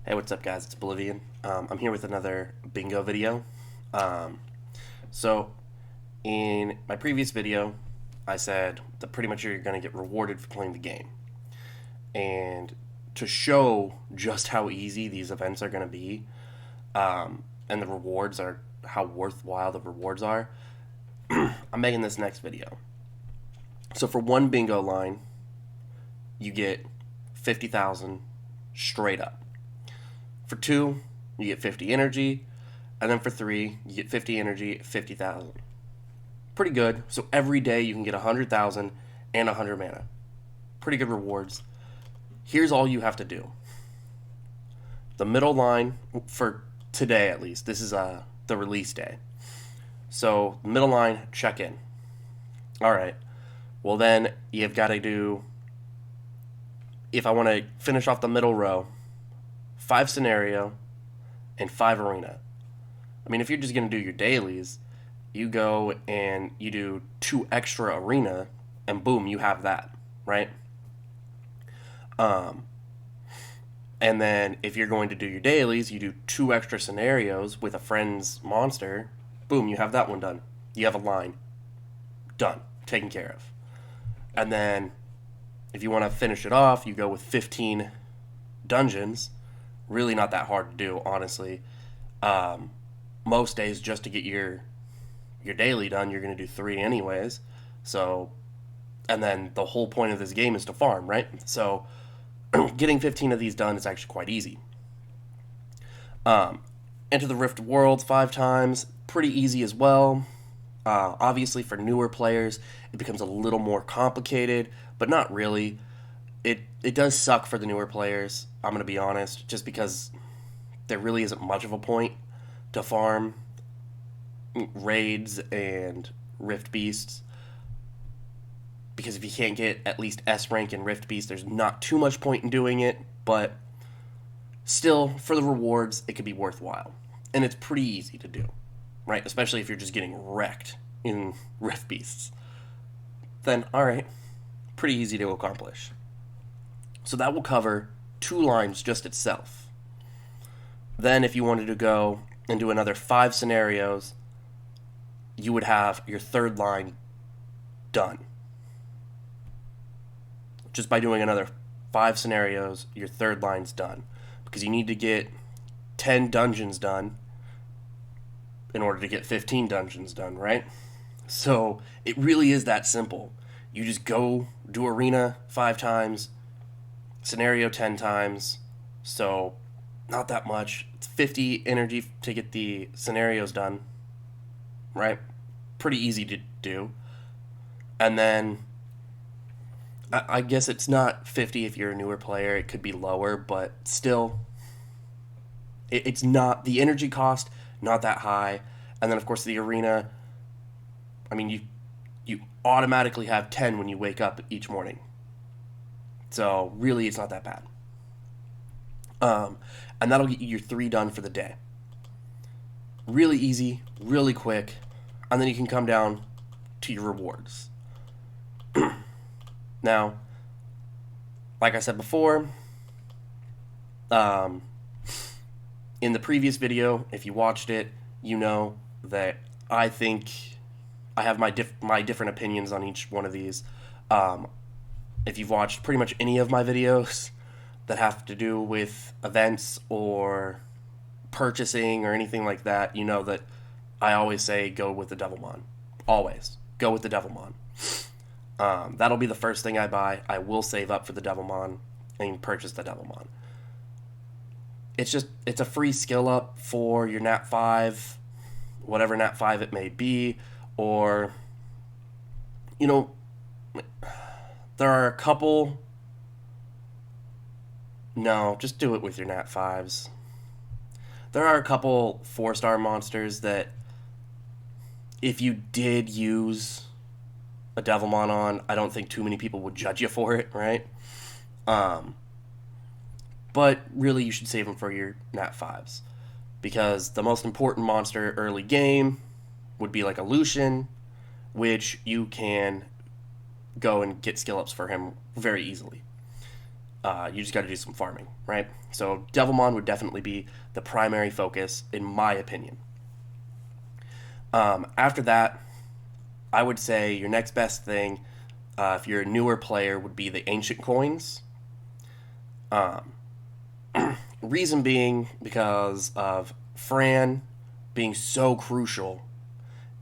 Hey, what's up, guys? It's Oblivion. I'm here with another bingo video. Um, so, in my previous video, I said that pretty much you're going to get rewarded for playing the game. And to show just how easy these events are going to be, and the rewards are how worthwhile the rewards are, I'm making this next video. So, for one bingo line, you get 50,000 straight up. For two, you get 50 energy, and then for three, you get 50 energy, 50,000. Pretty good. So every day you can get 100,000 and 100 mana. Pretty good rewards. Here's all you have to do. The middle line, for today at least, this is the release day. So, middle line, check in. Alright. Well, then you've got to do, if I want to finish off the middle row, 5 scenario, and 5 arena. I mean, if you're just going to do your dailies, you go and you do 2 extra arena, and boom, you have that, right? And then if you're going to do your dailies, you do 2 extra scenarios with a friend's monster, boom, you have that one done. You have a line. Done. Taken care of. And then if you want to finish it off, you go with 15 dungeons. Really not that hard to do, honestly. Most days, just to get your daily done, you're going to do 3 anyways. So, and then the whole point of this game is to farm, right? So, getting 15 of these done is actually quite easy. Enter the Rift Worlds 5 times, pretty easy as well. Obviously, for newer players, it becomes a little more complicated, but not really. It does suck for the newer players, I'm going to be honest, just because there really isn't much of a point to farm raids and Rift Beasts. Because if you can't get at least S rank in Rift Beast, there's not too much point in doing it, but still, for the rewards, it could be worthwhile. And it's pretty easy to do, right? Especially if you're just getting wrecked in Rift Beasts. Then, alright, pretty easy to accomplish. So that will cover 2 lines just itself. Then if you wanted to go and do another 5 scenarios, you would have your 3rd line done. Just by doing another 5 scenarios, your 3rd line's done. Because you need to get 10 dungeons done in order to get 15 dungeons done, right? So it really is that simple. You just go do arena 5 times, scenario 10 times, so not that much. It's 50 energy to get the scenarios done, right? Pretty easy to do. And then I guess it's not 50 if you're a newer player. It could be lower, but still, it's not, the energy cost, not that high. And then, of course, the arena, I mean, you automatically have 10 when you wake up each morning. So, really, it's not that bad. And that'll get you your 3 done for the day. Really easy, really quick, and then you can come down to your rewards. Now, like I said before, in the previous video, if you watched it, you know that I think I have my different opinions on each one of these. If you've watched pretty much any of my videos that have to do with events or purchasing or anything like that, you know that I always say go with the Devilmon. Always. Go with the Devilmon. That'll be the first thing I buy. I will save up for the Devilmon and purchase the Devilmon. It's a free skill up for your Nat 5, whatever Nat 5 it may be, or, you know, there are a couple. No, just do it with your Nat 5s. There are a couple 4-star monsters that, if you did use a Devilmon on, I don't think too many people would judge you for it, right? But really, you should save them for your Nat 5s. Because the most important monster early game would be like a Lucian, which you can go and get skill ups for him very easily. You just got to do some farming, right? So Devilmon would definitely be the primary focus, in my opinion. After that, I would say your next best thing, if you're a newer player, would be the ancient coins. Reason being because of Fran being so crucial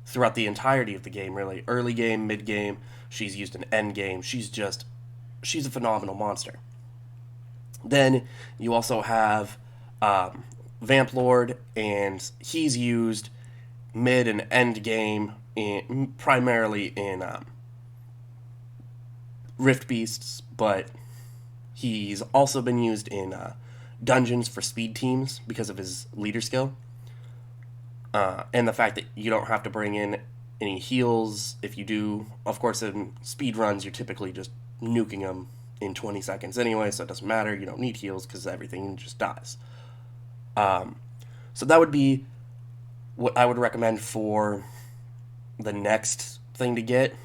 throughout the entirety of the game, really. Early game, mid game, she's used in end game. She's a phenomenal monster. Then you also have Vamp Lord, and he's used mid and end game primarily in Rift Beasts, but he's also been used in dungeons for speed teams because of his leader skill. And the fact that you don't have to bring in any heals. If you do, of course, in speed runs, you're typically just nuking them in 20 seconds anyway, so it doesn't matter. You don't need heals because everything just dies. So that would be what I would recommend for the next thing to get.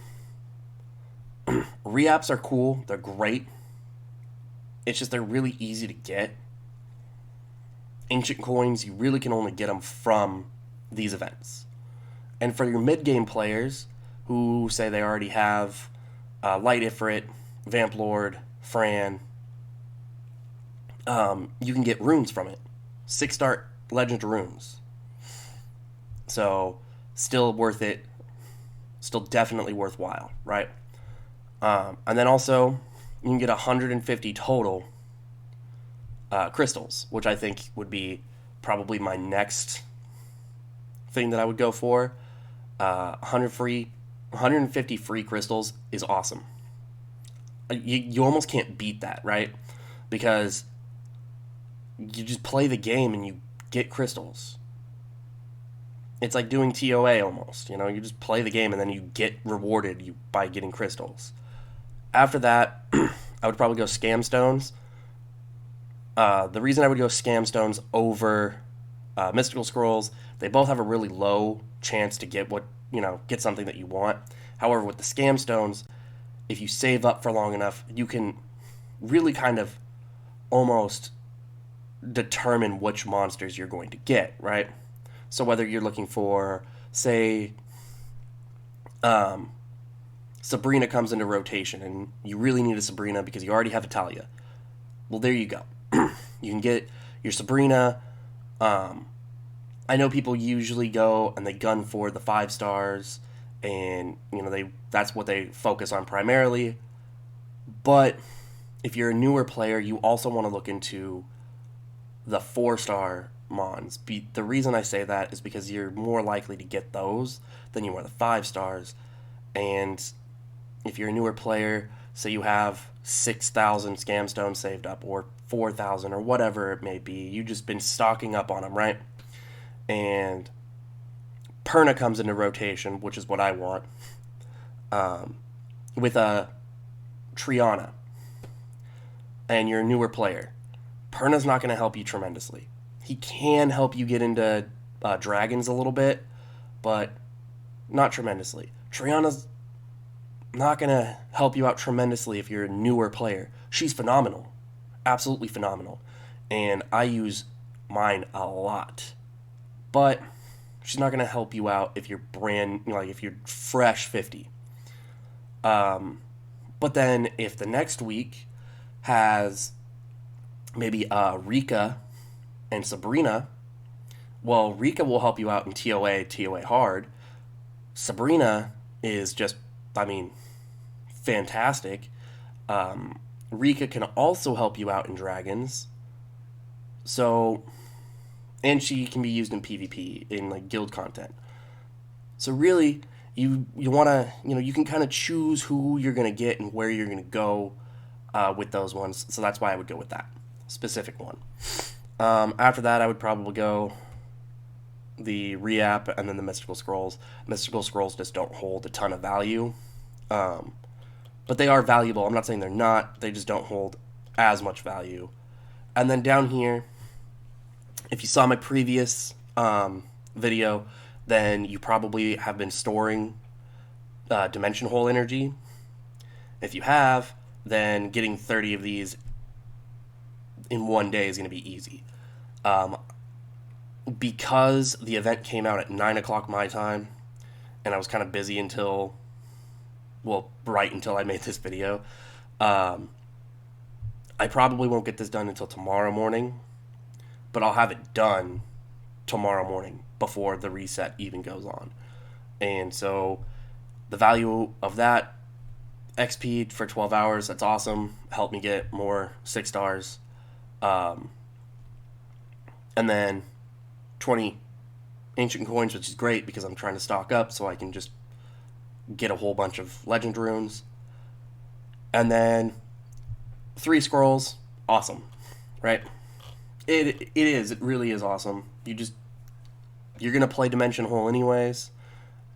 Reaps are cool. They're great. It's just they're really easy to get. Ancient coins, you really can only get them from these events. And for your mid-game players who say they already have Light Ifrit, Vamp Lord, Fran, you can get runes from it. 6-star legend runes. So, still worth it. Still definitely worthwhile, right? And then also, you can get 150 total crystals, which I think would be probably my next thing that I would go for. 150 free crystals is awesome. You almost can't beat that, right? Because you just play the game and you get crystals. It's like doing TOA almost. You just play the game and then you get rewarded by getting crystals. After that, I would probably go Scam Stones. The reason I would go Scam Stones over Mystical Scrolls, they both have a really low chance to get get something that you want. However, with the Scam Stones, if you save up for long enough, you can really kind of almost determine which monsters you're going to get, right? So whether you're looking for, say, Sabrina comes into rotation and you really need a Sabrina because you already have a Talia. Well, there you go. You can get your Sabrina. I know people usually go and they gun for the 5 stars, and that's what they focus on primarily. But if you're a newer player, you also want to look into the 4-star mons. The reason I say that is because you're more likely to get those than you are the 5 stars. And if you're a newer player, say you have 6,000 Scam Stones saved up, or 4,000, or whatever it may be, you've just been stocking up on them, right? And Perna comes into rotation, which is what I want, with a Triana, and you're a newer player. Perna's not going to help you tremendously. He can help you get into dragons a little bit, but not tremendously. Triana's not going to help you out tremendously if you're a newer player. She's phenomenal. Absolutely phenomenal. And I use mine a lot. But she's not going to help you out if you're if you're fresh 50. But then if the next week has maybe Rika and Sabrina, well, Rika will help you out in TOA hard. Sabrina is just, fantastic. Rika can also help you out in dragons. So, and she can be used in PvP, in guild content. So really, you want to, you can kind of choose who you're going to get and where you're going to go with those ones. So that's why I would go with that specific one. After that, I would probably go the Reap and then the Mystical Scrolls. Mystical Scrolls just don't hold a ton of value. But they are valuable. I'm not saying they're not. They just don't hold as much value. And then down here, if you saw my previous video, then you probably have been storing Dimension Hole energy. If you have, then getting 30 of these in one day is going to be easy. Because the event came out at 9 o'clock my time, and I was kind of busy until, well, right until I made this video, I probably won't get this done until tomorrow morning, but I'll have it done tomorrow morning before the reset even goes on. And so the value of that, XP for 12 hours, that's awesome. Helped me get more 6 stars. And then 20 ancient coins, which is great because I'm trying to stock up so I can just get a whole bunch of legend runes. And then 3 scrolls, awesome, right? It really is awesome. You're gonna play Dimension Hole anyways.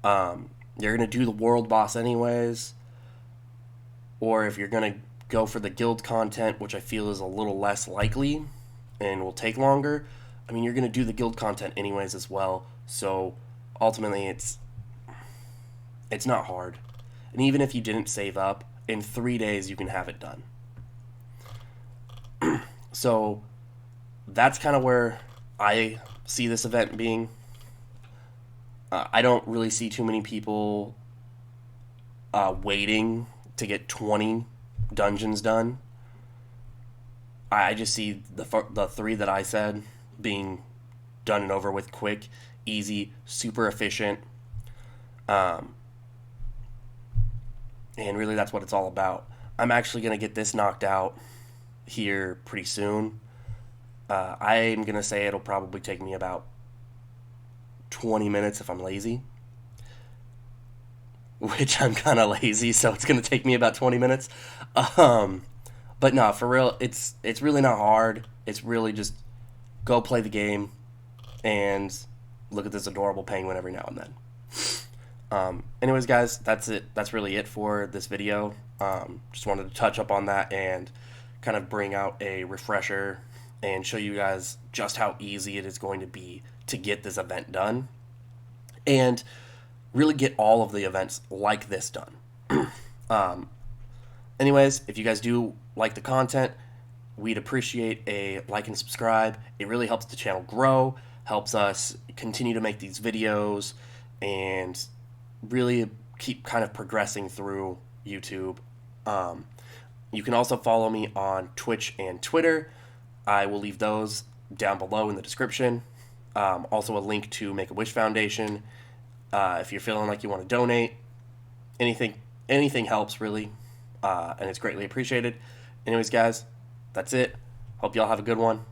You're gonna do the world boss anyways. Or if you're gonna go for the guild content, which I feel is a little less likely and will take longer, I mean, you're gonna do the guild content anyways as well. So ultimately, it's not hard. And even if you didn't save up, in 3 days you can have it done. So that's kind of where I see this event being. I don't really see too many people waiting to get 20 dungeons done. I just see the 3 that I said being done and over with quick, easy, super efficient. And really that's what it's all about. I'm actually going to get this knocked out here pretty soon. I'm going to say it'll probably take me about 20 minutes if I'm lazy. Which I'm kind of lazy, so it's going to take me about 20 minutes. But no, for real, it's really not hard. It's really just go play the game and look at this adorable penguin every now and then. Anyways, guys, that's it. That's really it for this video. Just wanted to touch up on that and kind of bring out a refresher and show you guys just how easy it is going to be to get this event done and really get all of the events like this done. Anyways, if you guys do like the content, we'd appreciate a like and subscribe. It really helps the channel grow, helps us continue to make these videos, and really keep kind of progressing through YouTube. You can also follow me on Twitch and Twitter. I will leave those down below in the description. Also a link to Make-A-Wish Foundation. If you're feeling like you want to donate, anything helps really, and it's greatly appreciated. Anyways, guys, that's it. Hope y'all have a good one.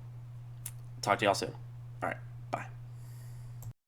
Talk to y'all soon. All right.